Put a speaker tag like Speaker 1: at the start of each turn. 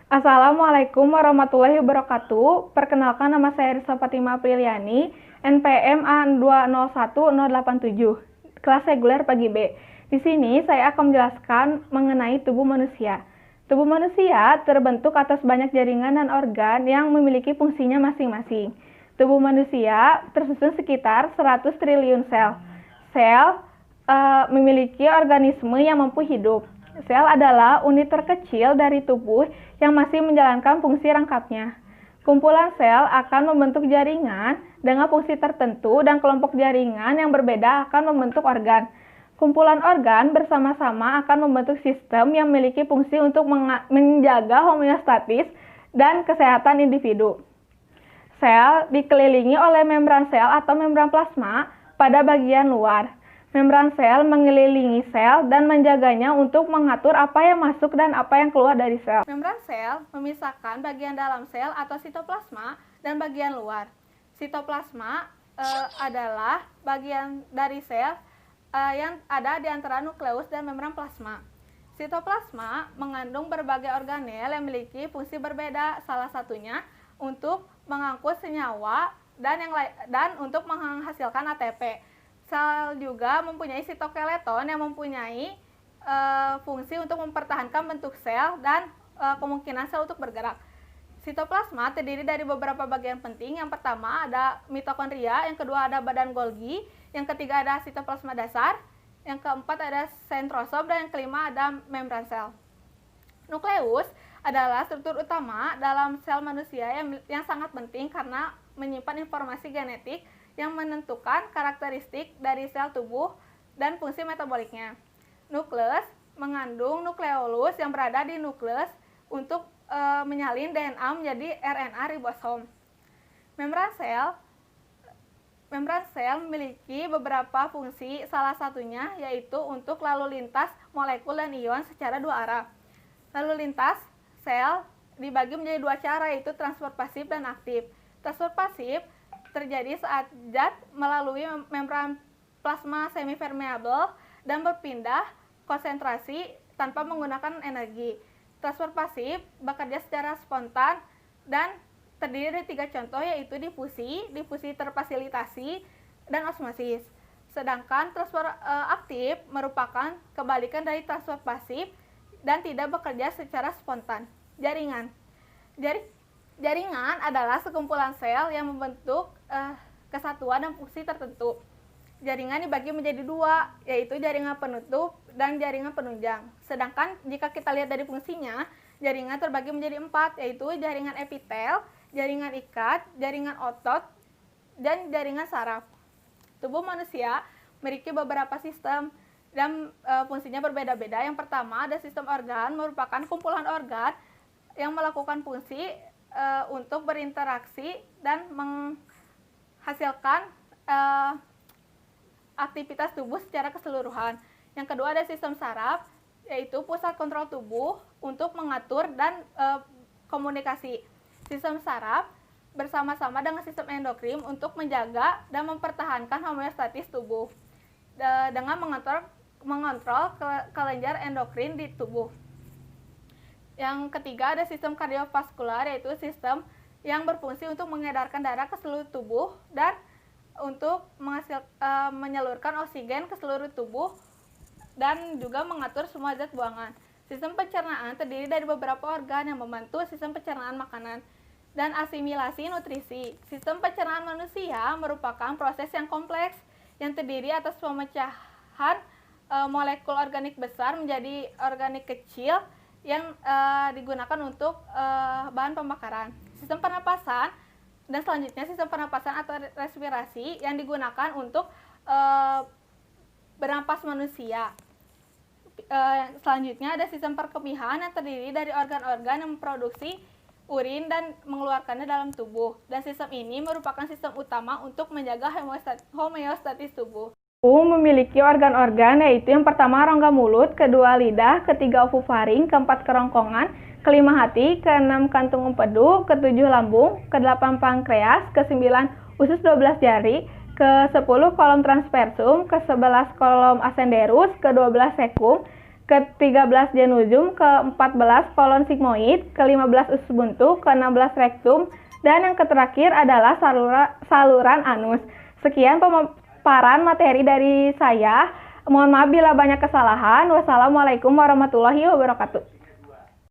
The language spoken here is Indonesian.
Speaker 1: Assalamualaikum warahmatullahi wabarakatuh. Perkenalkan, nama saya Risa Fatima Apriliani, NPM A201087, kelas reguler pagi B. Di sini saya akan menjelaskan mengenai tubuh manusia. Tubuh manusia terbentuk atas banyak jaringan dan organ yang memiliki fungsinya masing-masing. Tubuh manusia tersusun sekitar 100 triliun sel. Sel memiliki organisme yang mampu hidup. Sel adalah unit terkecil dari tubuh yang masih menjalankan fungsi rangkapnya. Kumpulan sel akan membentuk jaringan dengan fungsi tertentu dan kelompok jaringan yang berbeda akan membentuk organ. Kumpulan organ bersama-sama akan membentuk sistem yang memiliki fungsi untuk menjaga homeostatis dan kesehatan individu. Sel dikelilingi oleh membran sel atau membran plasma pada bagian luar. Membran sel mengelilingi sel dan menjaganya untuk mengatur apa yang masuk dan apa yang keluar dari sel. Membran sel memisahkan bagian dalam sel atau sitoplasma dan bagian luar. Sitoplasma adalah bagian dari sel yang ada di antara nukleus dan membran plasma. Sitoplasma mengandung berbagai organel yang memiliki fungsi berbeda, salah satunya untuk mengangkut senyawa dan untuk menghasilkan ATP. Sel juga mempunyai sitoskeleton yang mempunyai fungsi untuk mempertahankan bentuk sel dan kemungkinan sel untuk bergerak. Sitoplasma terdiri dari beberapa bagian penting. Yang pertama ada mitokondria, yang kedua ada badan Golgi, yang ketiga ada sitoplasma dasar, yang keempat ada sentrosom, dan yang kelima ada membran sel. Nukleus adalah struktur utama dalam sel manusia yang sangat penting karena menyimpan informasi genetik yang menentukan karakteristik dari sel tubuh dan fungsi metaboliknya. Nukleus mengandung nukleolus yang berada di nukleus untuk menyalin DNA menjadi RNA ribosom. Membran sel memiliki beberapa fungsi, salah satunya yaitu untuk lalu lintas molekul dan ion secara dua arah. Lalu lintas sel dibagi menjadi dua cara, yaitu transfer pasif dan aktif. Transfer pasif terjadi saat zat melalui membran plasma semipermeable dan berpindah konsentrasi tanpa menggunakan energi. Transfer pasif bekerja secara spontan dan terdiri dari tiga contoh, yaitu difusi terfasilitasi, dan osmosis. Sedangkan transfer aktif merupakan kebalikan dari transfer pasif dan tidak bekerja secara spontan. Jaringan adalah sekumpulan sel yang membentuk kesatuan dan fungsi tertentu. Jaringan dibagi menjadi dua, yaitu jaringan penutup dan jaringan penunjang. Sedangkan jika kita lihat dari fungsinya, jaringan terbagi menjadi empat, yaitu jaringan epitel, jaringan ikat, jaringan otot, dan jaringan saraf. Tubuh manusia memiliki beberapa sistem dan fungsinya berbeda-beda. Yang pertama ada sistem organ, merupakan kumpulan organ yang melakukan fungsi untuk berinteraksi dan menghasilkan aktivitas tubuh secara keseluruhan. Yang kedua ada sistem saraf, yaitu pusat kontrol tubuh untuk mengatur dan komunikasi. Sistem saraf bersama-sama dengan sistem endokrin untuk menjaga dan mempertahankan homeostatis tubuh dengan mengontrol kelenjar endokrin di tubuh. Yang ketiga ada sistem kardiovaskular, yaitu sistem yang berfungsi untuk mengedarkan darah ke seluruh tubuh dan untuk menyalurkan oksigen ke seluruh tubuh dan juga mengatur semua zat buangan. Sistem pencernaan terdiri dari beberapa organ yang membantu sistem pencernaan makanan dan asimilasi nutrisi. Sistem pencernaan manusia merupakan proses yang kompleks yang terdiri atas pemecahan molekul organik besar menjadi organik kecil yang digunakan untuk bahan pembakaran. Sistem pernapasan dan selanjutnya sistem pernapasan atau respirasi yang digunakan untuk bernapas manusia. Selanjutnya ada sistem perkemihan yang terdiri dari organ-organ yang memproduksi urin dan mengeluarkannya dalam tubuh. Dan sistem ini merupakan sistem utama untuk menjaga homeostatis tubuh. Memiliki organ-organ, yaitu yang pertama rongga mulut, kedua lidah, ketiga ovofaring, keempat kerongkongan, kelima hati, keenam kantung empedu, ketujuh lambung, kedelapan pankreas, kesembilan usus 12 jari, ke-10 kolom transversum, ke-11 kolom ascenderius, ke-12 cecum, ke-13 genujum, ke-14 kolon sigmoid, ke-15 usus buntu, ke-16 rektum, dan yang terakhir adalah saluran anus. Sekian pemaparan materi dari saya. Mohon maaf bila banyak kesalahan. Wassalamualaikum warahmatullahi wabarakatuh.